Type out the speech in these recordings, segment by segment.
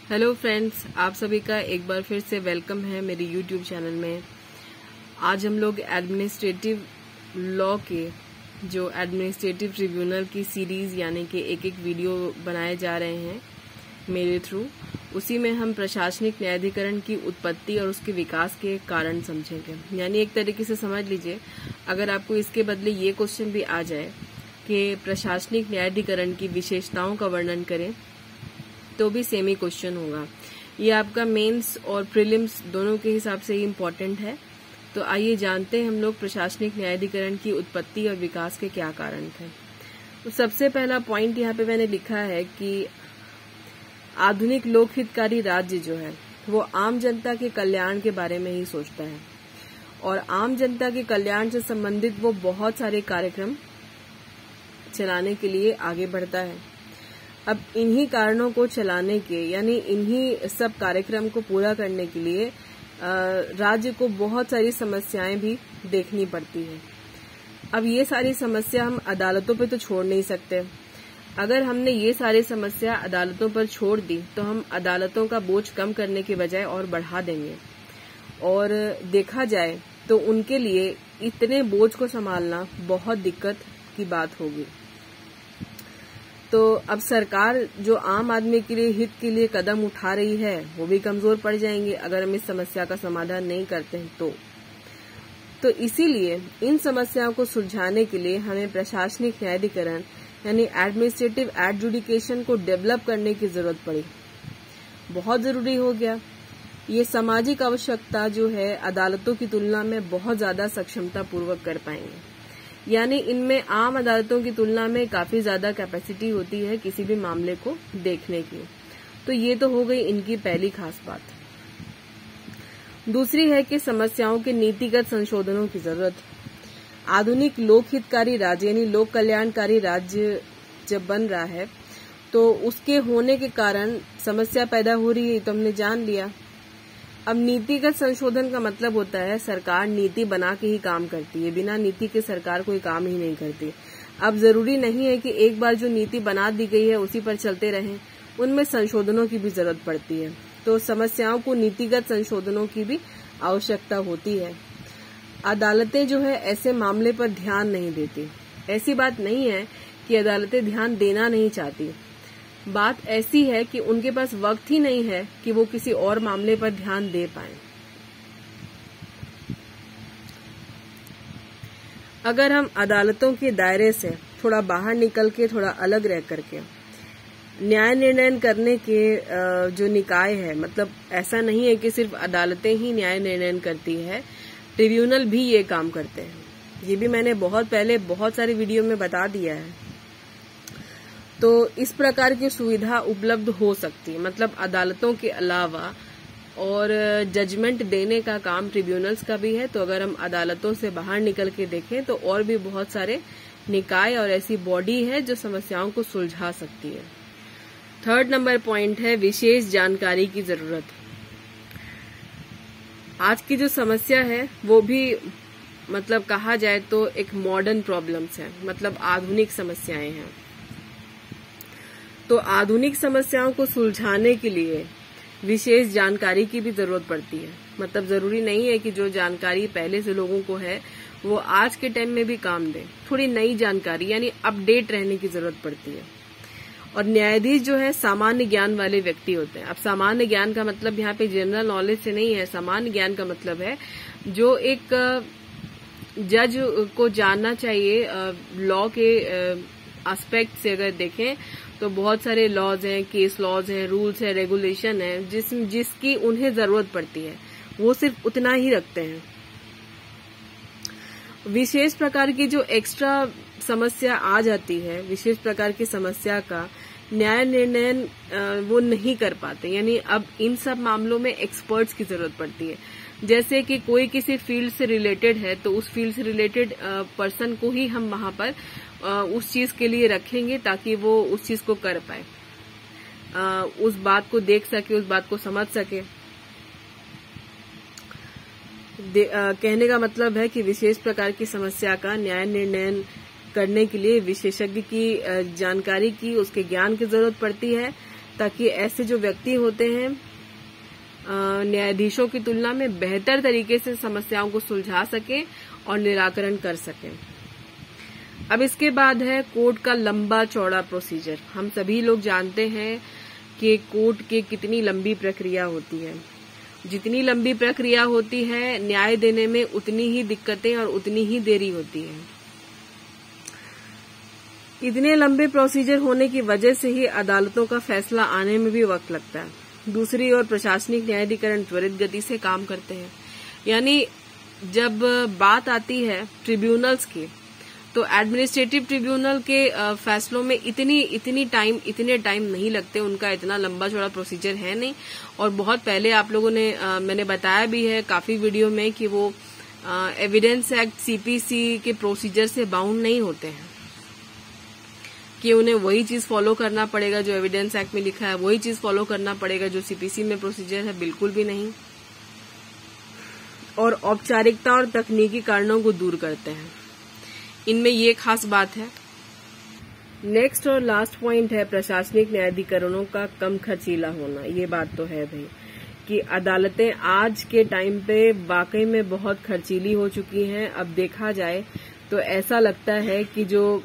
Hello friends, आप सभी का एक बार फिर से वेलकम है मेरे यूट्यूब चैनल में। आज हम लोग एडमिनिस्ट्रेटिव लॉ के जो एडमिनिस्ट्रेटिव ट्रिब्यूनल की सीरीज यानी कि एक एक वीडियो बनाए जा रहे हैं मेरे थ्रू, उसी में हम प्रशासनिक न्यायाधिकरण की उत्पत्ति और उसके विकास के कारण समझेंगे। यानी एक तरीके से समझ लीजिए, अगर आपको इसके बदले ये क्वेश्चन भी आ जाए कि प्रशासनिक न्यायाधिकरण की विशेषताओं का वर्णन करें तो भी सेम ही क्वेश्चन होगा। ये आपका मेंस और प्रीलिम्स दोनों के हिसाब से ही इम्पोर्टेंट है। तो आइए जानते हैं हम लोग प्रशासनिक न्यायाधिकरण की उत्पत्ति और विकास के क्या कारण थे। तो सबसे पहला पॉइंट यहाँ पे मैंने लिखा है कि आधुनिक लोकहितकारी राज्य जो है वो आम जनता के कल्याण के बारे में ही सोचता है और आम जनता के कल्याण से संबंधित वो बहुत सारे कार्यक्रम चलाने के लिए आगे बढ़ता है। अब इन्हीं कारणों को चलाने के यानी इन्हीं सब कार्यक्रम को पूरा करने के लिए राज्य को बहुत सारी समस्याएं भी देखनी पड़ती है। अब ये सारी समस्या हम अदालतों पे तो छोड़ नहीं सकते। अगर हमने ये सारी समस्या अदालतों पर छोड़ दी तो हम अदालतों का बोझ कम करने के बजाय और बढ़ा देंगे और देखा जाए तो उनके लिए इतने बोझ को संभालना बहुत दिक्कत की बात होगी। तो अब सरकार जो आम आदमी के लिए हित के लिए कदम उठा रही है वो भी कमजोर पड़ जाएंगे अगर हम इस समस्या का समाधान नहीं करते हैं तो इसीलिए इन समस्याओं को सुलझाने के लिए हमें प्रशासनिक न्यायाधिकरण यानी एडमिनिस्ट्रेटिव एडजुडिकेशन को डेवलप करने की जरूरत पड़ी। बहुत जरूरी हो गया। ये सामाजिक आवश्यकता जो है अदालतों की तुलना में बहुत ज्यादा सक्षमता पूर्वक कर पाएंगे। यानी इनमें आम अदालतों की तुलना में काफी ज्यादा कैपेसिटी होती है किसी भी मामले को देखने की। तो ये तो हो गई इनकी पहली खास बात। दूसरी है कि समस्याओं के नीतिगत संशोधनों की जरूरत। आधुनिक लोकहितकारी राज्य यानी लोक कल्याणकारी राज्य जब बन रहा है तो उसके होने के कारण समस्या पैदा हो रही है, तो हमने जान लिया। अब नीतिगत संशोधन का मतलब होता है सरकार नीति बना के ही काम करती है, बिना नीति के सरकार कोई काम ही नहीं करती। अब जरूरी नहीं है कि एक बार जो नीति बना दी गई है उसी पर चलते रहें, उनमें संशोधनों की भी जरूरत पड़ती है। तो समस्याओं को नीतिगत संशोधनों की भी आवश्यकता होती है। अदालतें जो है ऐसे मामले पर ध्यान नहीं देती। ऐसी बात नहीं है कि अदालतें ध्यान देना नहीं चाहती, बात ऐसी है कि उनके पास वक्त ही नहीं है कि वो किसी और मामले पर ध्यान दे पाएं। अगर हम अदालतों के दायरे से थोड़ा बाहर निकल के थोड़ा अलग रह करके न्याय निर्णय करने के जो निकाय है, मतलब ऐसा नहीं है कि सिर्फ अदालतें ही न्याय निर्णय करती है, ट्रिब्यूनल भी ये काम करते हैं। ये भी मैंने बहुत पहले बहुत सारी वीडियो में बता दिया है। तो इस प्रकार की सुविधा उपलब्ध हो सकती है, मतलब अदालतों के अलावा और जजमेंट देने का काम ट्रिब्यूनल्स का भी है। तो अगर हम अदालतों से बाहर निकल के देखें तो और भी बहुत सारे निकाय और ऐसी बॉडी है जो समस्याओं को सुलझा सकती है। थर्ड नंबर पॉइंट है विशेष जानकारी की जरूरत। आज की जो समस्या है वो भी मतलब कहा जाए तो एक मॉडर्न प्रॉब्लम्स है, मतलब आधुनिक समस्याएं हैं। तो आधुनिक समस्याओं को सुलझाने के लिए विशेष जानकारी की भी जरूरत पड़ती है। मतलब जरूरी नहीं है कि जो जानकारी पहले से लोगों को है वो आज के टाइम में भी काम दे। थोड़ी नई जानकारी यानी अपडेट रहने की जरूरत पड़ती है। और न्यायाधीश जो है सामान्य ज्ञान वाले व्यक्ति होते हैं। अब सामान्य ज्ञान का मतलब यहाँ पे जनरल नॉलेज से नहीं है। सामान्य ज्ञान का मतलब है जो एक जज को जानना चाहिए लॉ के एस्पेक्ट से। अगर देखें तो बहुत सारे लॉज हैं, केस लॉज हैं, रूल्स हैं, रेगुलेशन है जिसकी उन्हें जरूरत पड़ती है, वो सिर्फ उतना ही रखते हैं। विशेष प्रकार की जो एक्स्ट्रा समस्या आ जाती है, विशेष प्रकार की समस्या का न्याय निर्णय वो नहीं कर पाते। यानी अब इन सब मामलों में एक्सपर्ट्स की जरूरत पड़ती है। जैसे कि कोई किसी फील्ड से रिलेटेड है तो उस फील्ड से रिलेटेड पर्सन को ही हम वहां पर उस चीज के लिए रखेंगे ताकि वो उस चीज को कर पाए, उस बात को देख सके, उस बात को समझ सके। कहने का मतलब है कि विशेष प्रकार की समस्या का न्याय निर्णय करने के लिए विशेषज्ञ की जानकारी की, उसके ज्ञान की जरूरत पड़ती है। ताकि ऐसे जो व्यक्ति होते हैं न्यायाधीशों की तुलना में बेहतर तरीके से समस्याओं को सुलझा सकें और निराकरण कर सकें। अब इसके बाद है कोर्ट का लंबा चौड़ा प्रोसीजर। हम सभी लोग जानते हैं कि कोर्ट की कितनी लंबी प्रक्रिया होती है। जितनी लंबी प्रक्रिया होती है, न्याय देने में उतनी ही दिक्कतें और उतनी ही देरी होती है। इतने लंबे प्रोसीजर होने की वजह से ही अदालतों का फैसला आने में भी वक्त लगता है। दूसरी ओर प्रशासनिक न्यायाधिकरण त्वरित गति से काम करते हैं। यानी जब बात आती है ट्रिब्यूनल्स की, तो एडमिनिस्ट्रेटिव ट्रिब्यूनल के फैसलों में इतने टाइम नहीं लगते। उनका इतना लंबा चौड़ा प्रोसीजर है नहीं। और बहुत पहले आप लोगों ने मैंने बताया भी है काफी वीडियो में कि वो एविडेंस एक्ट सीपीसी के प्रोसीजर से बाउंड नहीं होते हैं, कि उन्हें वही चीज फॉलो करना पड़ेगा जो एविडेंस एक्ट में लिखा है, वही चीज फॉलो करना पड़ेगा जो सीपीसी में प्रोसीजर है, बिल्कुल भी नहीं। और औपचारिकता और तकनीकी कारणों को दूर करते हैं। इनमें ये खास बात है। नेक्स्ट और लास्ट पॉइंट है प्रशासनिक न्यायाधिकरणों का कम खर्चीला होना। ये बात तो है भाई कि अदालतें आज के टाइम पे वाकई में बहुत खर्चीली हो चुकी हैं। अब देखा जाए तो ऐसा लगता है कि जो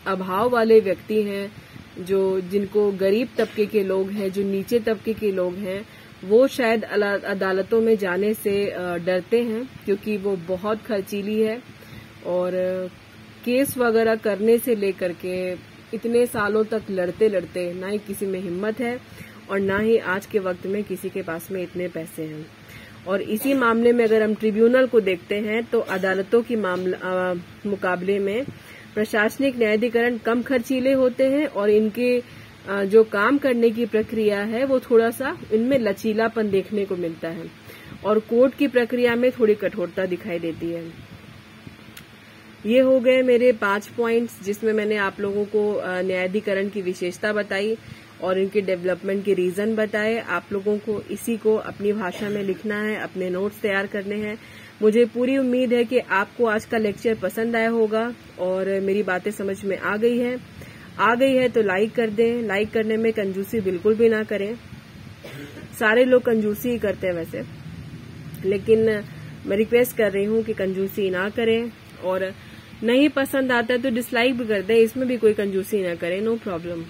अभाव वाले व्यक्ति हैं, जिनको गरीब तबके के लोग हैं, जो नीचे तबके के लोग हैं, वो शायद अदालतों में जाने से डरते हैं, क्योंकि वो बहुत खर्चीली है। और केस वगैरह करने से लेकर के इतने सालों तक लड़ते ना ही किसी में हिम्मत है और ना ही आज के वक्त में किसी के पास में इतने पैसे हैं। और इसी मामले में अगर हम ट्रिब्यूनल को देखते हैं तो अदालतों की मुकाबले में प्रशासनिक न्यायाधिकरण कम खर्चीले होते हैं और इनके जो काम करने की प्रक्रिया है वो थोड़ा सा इनमें लचीलापन देखने को मिलता है और कोर्ट की प्रक्रिया में थोड़ी कठोरता दिखाई देती है। ये हो गए मेरे 5 पॉइंट्स, जिसमें मैंने आप लोगों को न्यायाधिकरण की विशेषता बताई और इनके डेवलपमेंट के रीजन बताए। आप लोगों को इसी को अपनी भाषा में लिखना है, अपने नोट्स तैयार करने हैं। मुझे पूरी उम्मीद है कि आपको आज का लेक्चर पसंद आया होगा और मेरी बातें समझ में आ गई है तो लाइक कर दें। लाइक करने में कंजूसी बिल्कुल भी ना करें। सारे लोग कंजूसी ही करते हैं वैसे, लेकिन मैं रिक्वेस्ट कर रही हूँ कि कंजूसी ना करें। और नहीं पसंद आता है तो डिसलाइक भी कर दें, इसमें भी कोई कंजूसी ना करें, नो प्रॉब्लम।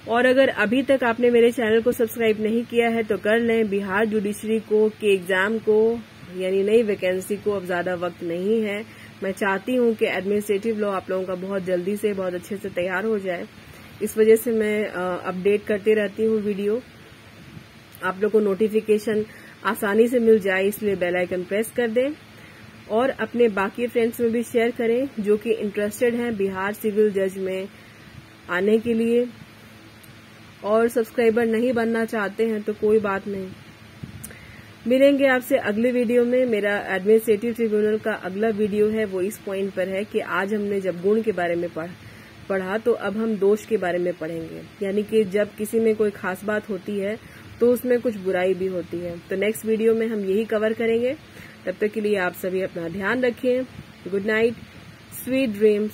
और अगर अभी तक आपने मेरे चैनल को सब्सक्राइब नहीं किया है तो कर लें। बिहार जुडिशरी के एग्जाम को यानी नई वैकेंसी को अब ज्यादा वक्त नहीं है। मैं चाहती हूं कि एडमिनिस्ट्रेटिव लॉ आप लोगों का बहुत जल्दी से बहुत अच्छे से तैयार हो जाए। इस वजह से मैं अपडेट करती रहती हूं वीडियो, आप लोग को नोटिफिकेशन आसानी से मिल जाए, इसलिए बेल आइकन प्रेस कर दें और अपने बाकी फ्रेंड्स में भी शेयर करें जो कि इंटरेस्टेड हैं बिहार सिविल जज में आने के लिए। और सब्सक्राइबर नहीं बनना चाहते हैं तो कोई बात नहीं, मिलेंगे आपसे अगले वीडियो में। मेरा एडमिनिस्ट्रेटिव ट्रिब्यूनल का अगला वीडियो है वो इस पॉइंट पर है कि आज हमने जब गुण के बारे में पढ़ा तो अब हम दोष के बारे में पढ़ेंगे, यानी कि जब किसी में कोई खास बात होती है तो उसमें कुछ बुराई भी होती है। तो नेक्स्ट वीडियो में हम यही कवर करेंगे। तब तक के लिए आप सभी अपना ध्यान रखें। Good night, sweet dreams.